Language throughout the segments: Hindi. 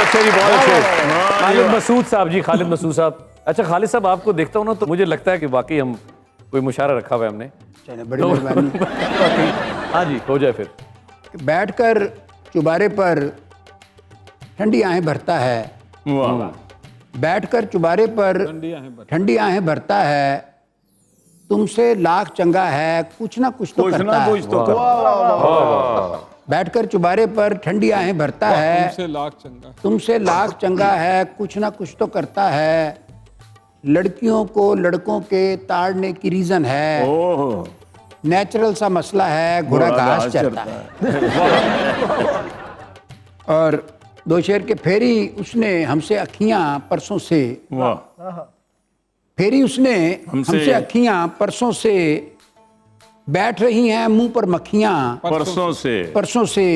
अच्छे जी, बहुत अच्छे। खालिद मसूद साहब जी, खालिद मसूद साहब। अच्छा खालिद साहब, आपको देखता हूँ ना तो मुझे लगता है कि वाकई हम कोई मुशायरा रखा हुआ है हमने। चले, बड़ी मेहरबानी। हाँ जी, हो जाए फिर। बैठकर चुबारे पर ठंडी आहें भरता है, बैठकर चुबारे पर ठंडी आहें भरता है, तुमसे लाख चंगा है कुछ ना कुछ तो करता है। बैठकर चुबारे पर ठंडी आहें भरता है, तुमसे लाख चंगा है कुछ ना कुछ तो करता है, लड़कियों को लड़कों के ताड़ने की रीजन है, नेचुरल सा मसला है घोड़ा घास चरता है। और दो शेर के फेरी उसने हमसे अखियां परसों से, फेरी उसने हमसे अखियां परसों से, बैठ रही हैं मुंह पर मक्खियां परसों से,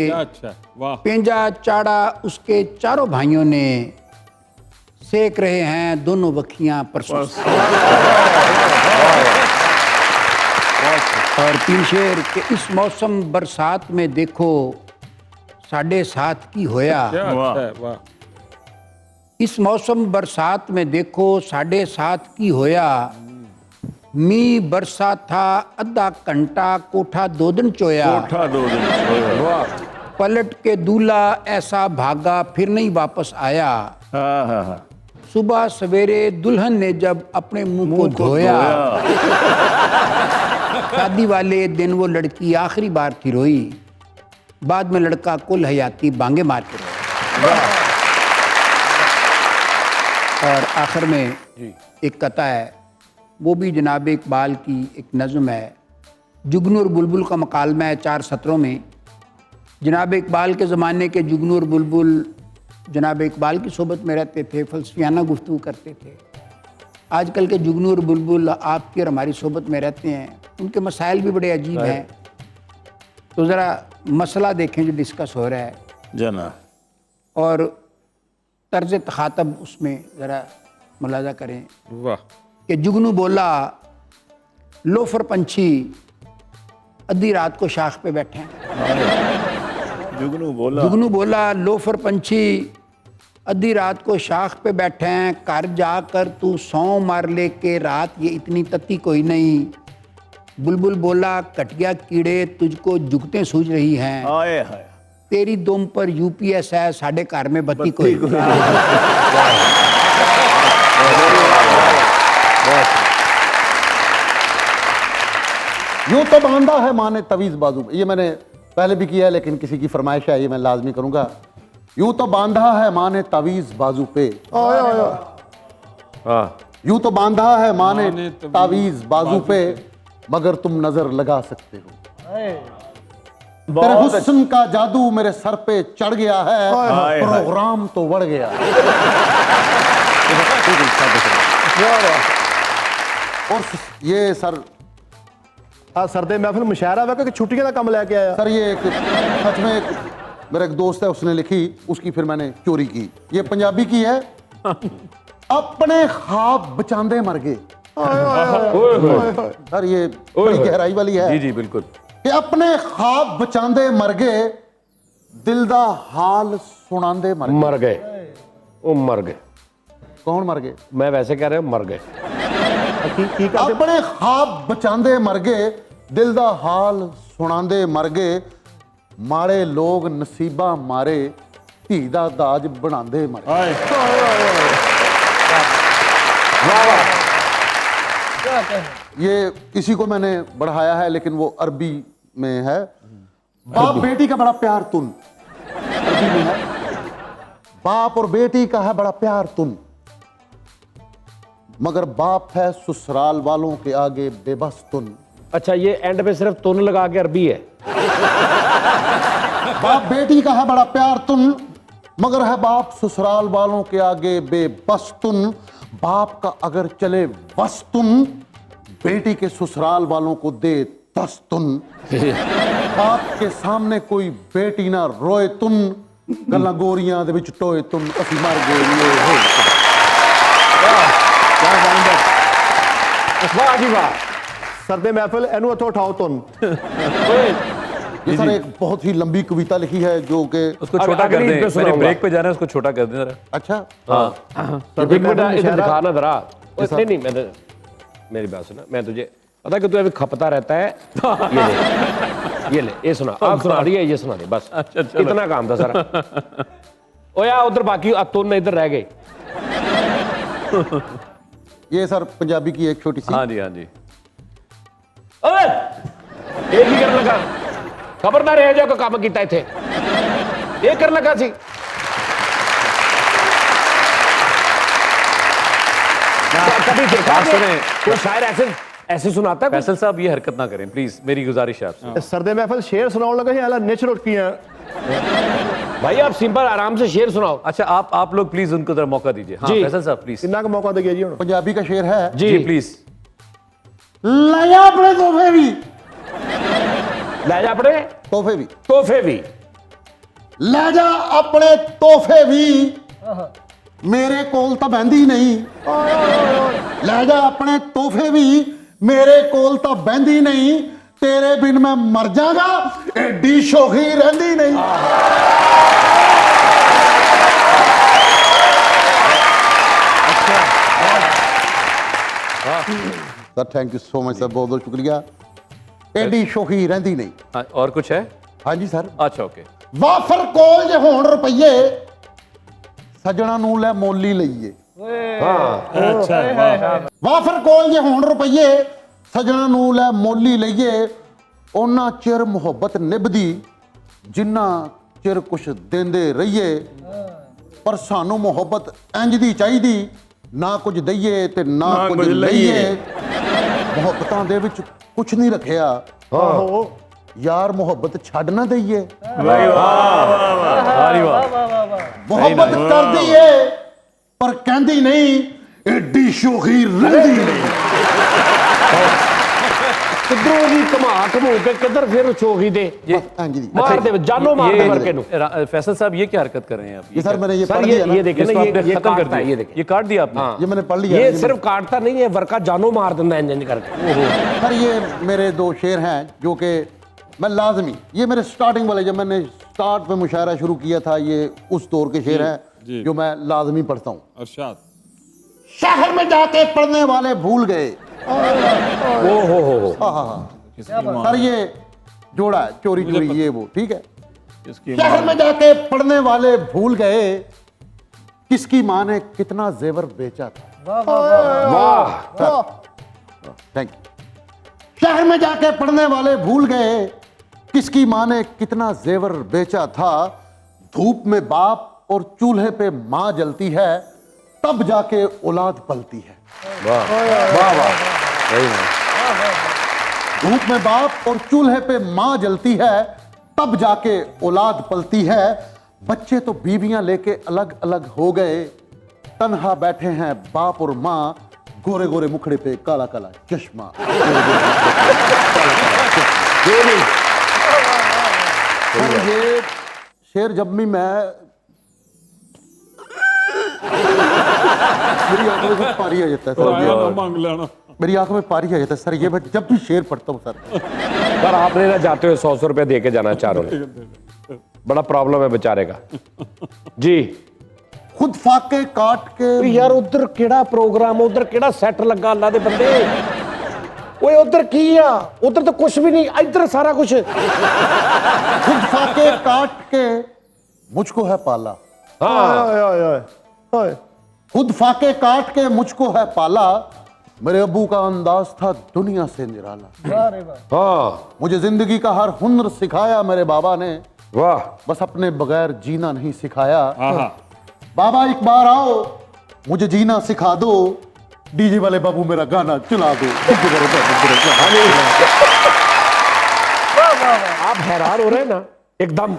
पेंजा चाड़ा उसके चारों भाइयों ने, सेक रहे हैं दोनों बखियां परसों से। और तीन शेर के इस मौसम बरसात में देखो साढ़े सात की होया, इस मौसम बरसात में देखो साढ़े सात की होया, मी बरसा था अद्धा घंटा कोठा दो दिन चोया, पलट के दूल्हा ऐसा भागा फिर नहीं वापस आया, सुबह सवेरे दुल्हन ने जब अपने मुंह को धोया, शादी वाले दिन वो लड़की आखिरी बार थी रोई, बाद में लड़का कुल हयाती बांगे मार के रोया। और आखिर में एक कथा है, वो भी जनाब इकबाल की एक नज़्म है, जुगनू और बुलबुल का मकालमा है 4 सत्रों में। जनाब इकबाल के ज़माने के जुगनू और बुलबुल जनाब इकबाल की सोबत में रहते थे, फ़लसफ़ियाना गुफ्तगू करते थे। आजकल के जुगनू और बुलबुल आपकी और हमारी सोबत में रहते हैं, उनके मसाइल भी बड़े अजीब हैं। तो ज़रा मसला देखें जो डिस्कस हो रहा है जना, और तर्ज तखातब उसमें ज़रा मुलाजा करें। वाह। कि जुगनू बोला लोफर पंछी आधी रात को शाख पे बैठे हैं, जुगनू बोला लोफर पंछी आधी रात को शाख पे बैठे हैं, घर जाकर तू सौ मार ले के रात ये इतनी तत्ती कोई नहीं। बुलबुल बोला कटिया कीड़े तुझको जुगतें सूझ रही हैं, तेरी दुम पर यूपीएस है साढ़े घर में बत्ती कोई। यूं तो बांधा है माने तवीज बाजू, ये मैंने पहले भी किया है लेकिन किसी की फरमाइश है, ये मैं लाजमी करूंगा। यूं तो बांधा है माने तावीज बाजू पे, यूं तो बांधा है माने तावीज बाजू पे, मगर तुम नजर लगा सकते हो। तेरे हुस्न का जादू मेरे सर पे चढ़ गया है, प्रोग्राम तो बढ़ गया। और ये सर सरदे महफिल मुशायरा हुआ कि छुट्टियां का कम लेके आया सर, ये एक सच में एक मेरा एक दोस्त है, उसने लिखी, उसकी फिर मैंने चोरी की। ये पंजाबी की है। अपने ख्वाब बचांदे मर गए। सर ये बड़ी गहराई वाली है। जी जी बिल्कुल। कि अपने ख्वाब बचांदे मर गए, दिल दा हाल सुनांदे मर गए। वो मर गए। कौन मर गए? मैं वैसे कह रहा हूं मर गए। अपने ख्वाब बचांदे मर गए, दिल दा हाल सुनांदे मर गए, माड़े लोग नसीबा मारे, धी दा दाज बनांदे मर गए। ये इसी को मैंने बढ़ाया है लेकिन वो अरबी में है। बाप बेटी का बड़ा प्यार तुन, अरबी में है। बाप और बेटी का है बड़ा प्यार तुन, मगर बाप है ससुराल वालों के आगे बेबस तुन। अच्छा, ये एंड पे सिर्फ तुन लगा के अरबी है। बाप बेटी का है बड़ा प्यार तुन, मगर है बाप ससुराल वालों के आगे बेबस तुन। बाप का अगर चले बस तुन, बेटी के ससुराल वालों को दे 10 तुन। बाप के सामने कोई बेटी ना रोए तुन, गल्ला गोरियां दे विच टोए तुन, असी मर गए। वाह जी वाह। सरदे महफिल एनू हथों उठाओ तुन। ये सर एक बहुत ही लंबी कविता लिखी है जो कि उसको छोटा कर दें, मेरे ब्रेक पे जाना है, उसको छोटा कर दें जरा। अच्छा एक मिनट इधर दिखा ना जरा। नहीं नहीं मैं मेरी बात सुना, मैं तुझे पता कि तू अभी खपता रहता है। ये ले ये सुना, आप सुना रही है, ये सुना दे बस। इतना काम था सारा। ओ यार उधर बाकी तुम इधर रह गए। ये सर पंजाबी की एक छोटी सी। हाँ जी, हाँ जी। ओए एक ही कर लगा, खबरदार है जो काम किया थे एक कर लगा सी। कभी देखा सुने कोई शायर ऐसे ऐसे सुनाता है कुछ? फैसल साहब ये हरकत ना करें प्लीज, मेरी गुजारिश है आपसे। सरदे महफिल शेर सुनाउण लगा है, नेचर उठ की भाई आप सिंपल आराम से शेर सुनाओ। अच्छा आप लोग प्लीज उनको जरा मौका दीजिए। हाँ जी। फैसल साहब प्लीज। कितना का मौका दे जी हुण? पंजाबी का शेर है, जी प्लीज। लाया अपने तोहफे भी, ले जा अपने तोहफे भी, तोहफे भी। ले जा अपने तोहफे भी, मेरे कोल तो बहंदी नहीं। ले जा अपने तोहफे भी, मेरे कोल तो बहंदी नहीं, तेरे बिन मैं मर जागा, एडी शोखी रहंदी नहीं। Sir thank you so much sir, बहुत बहुत शुक्रिया। एडी शोखी रहंदी नहीं। हाँ, और कुछ है? हाँ जी सर। अच्छा ओके। वाफर कोल जे होण रुपये, सजना नूं लै मोली लईए। वाफर कोल जे होण रुपये, सजना नूं लै मोली लईए। ओना चिर मुहब्बत निभदी, जिन्ना चिर कुछ देंदे रहिए। पर सानू मुहब्बत इंज दी चाहीदी, ना कुछ दईए ते ना कुछ लईए। मुहब्बतां दे विच कुछ नहीं रखिया, यार मुहब्बत छड्ड ना दईए। मुहब्बत कर दईए पर कहंदी नहीं, एडी शोखी रहंदी नहीं। किधरों भी कमा कमो के किधर फिर चोगी दे इंज दी। मार दे, जानो मार दे करके नु। फैसल साहब ये क्या हरकत कर रहे हैं आप? ये सर मैंने ये सर पढ़ लिया ना, ये देखे इसको ना, आपने ये खत्म कर काटता है, दिया। ये देखे ये काट दिया आपने? ये मैंने पढ़ लिया। ये सिर्फ काटता नहीं है, वर्का जानो मार देता है इंज करके। सर ये मेरे दो शेर हैं जो कि मैं लाजमी, ये मेरे स्टार्टिंग वाले, जब मैंने स्टार्ट पे मुशायरा शुरू किया था, ये उस दौर के शेर हैं जो मैं लाजमी पढ़ता हूँ। अरशाद। शहर में जाके पढ़ने वाले भूल गए। ओ हो हाँ सर ये जोड़ा है, चोरी चोरी ये वो, ठीक है। इसकी शहर में जाके पढ़ने वाले भूल गए, किसकी माँ ने कितना जेवर बेचा था। वाह थैंक यू। शहर में जाके पढ़ने वाले भूल गए, किसकी माँ ने कितना जेवर बेचा था। धूप में बाप और चूल्हे पे माँ जलती है, तब जाके औलाद पलती है। धूप में बाप और चूल्हे पे माँ जलती है, तब जाके औलाद पलती है। बच्चे तो बीवियां लेके अलग अलग हो गए, तन्हा बैठे हैं बाप और माँ, गोरे गोरे मुखड़े पे काला काला चश्मा। सर ये शेर जब भी मैं, मेरी आंखों में पानी आ जाता है सर, मांग लेना। मेरी आंखों में पानी आ जाता है सर, ये मैं जब भी शेर पढ़ता हूँ सर। सर आपने ना जाते हुए 100 रुपए दे के जाना चारों ने, बड़ा प्रॉब्लम है बेचारे का जी। खुद फाके काट के यार उधर केड़ा प्रोग्राम, उधर केड़ा सेट लगा अल्लाह दे बंदे। ओए उधर की आ, उधर तो कुछ भी नहीं, इधर सारा कुछ। खुद फाके काट के मुझको है पाला। हाँ खुद फाके काट के मुझको है पाला, मेरे अब्बू का अंदाज था दुनिया से निराला। हाँ मुझे जिंदगी का हर हुनर सिखाया मेरे बाबा ने, वाह बस अपने बगैर जीना नहीं सिखाया। आहा। बाबा एक बार आओ, मुझे जीना सिखा दो, डीजे वाले बाबू मेरा गाना चला दो। आप हैरान हो रहे हैं ना एकदम,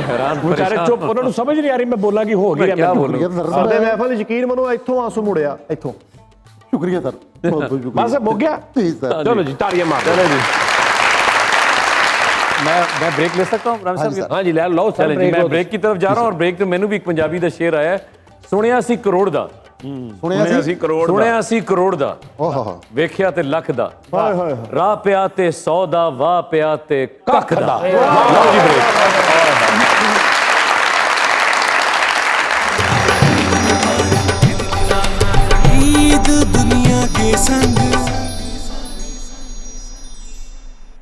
हैरान बेचारे चुप, उन्होंने समझ नहीं आ रही मैं बोला कि हो गया। क्या बोलूं? सरदे महफिल यकीन मनो इत्थों आंसू मुड़िया इत्थों। शुक्रिया सर, बहुत बहुत शुक्रिया। बस हो गया। जी सर। चलो जी तालियां मार दो। चलो जी, मैं ब्रेक ले सकता हूँ राम साहब? हाँ जी ले लो चले जी, मैं ब्रेक की तरफ जा रहा हूँ। और ब्रेक तो मैनू भी एक पंजाबी का शेर आया है, सुनिया सी करोड़ दा ਸੁਣਿਆ ਸੀ ਸੁਣਿਆ ਸੀ ਕਰੋੜ ਦਾ ਓਹ ਵੇਖਿਆ ਤੇ ਲੱਖ ਦਾ ਹਾਏ ਹਾਏ ਰਾਹ ਪਿਆ ਤੇ 100 ਦਾ ਵਾਹ ਪਿਆ ਤੇ ਕੱਖ ਦਾ ਲਓ ਜੀ ਬ੍ਰੇਕ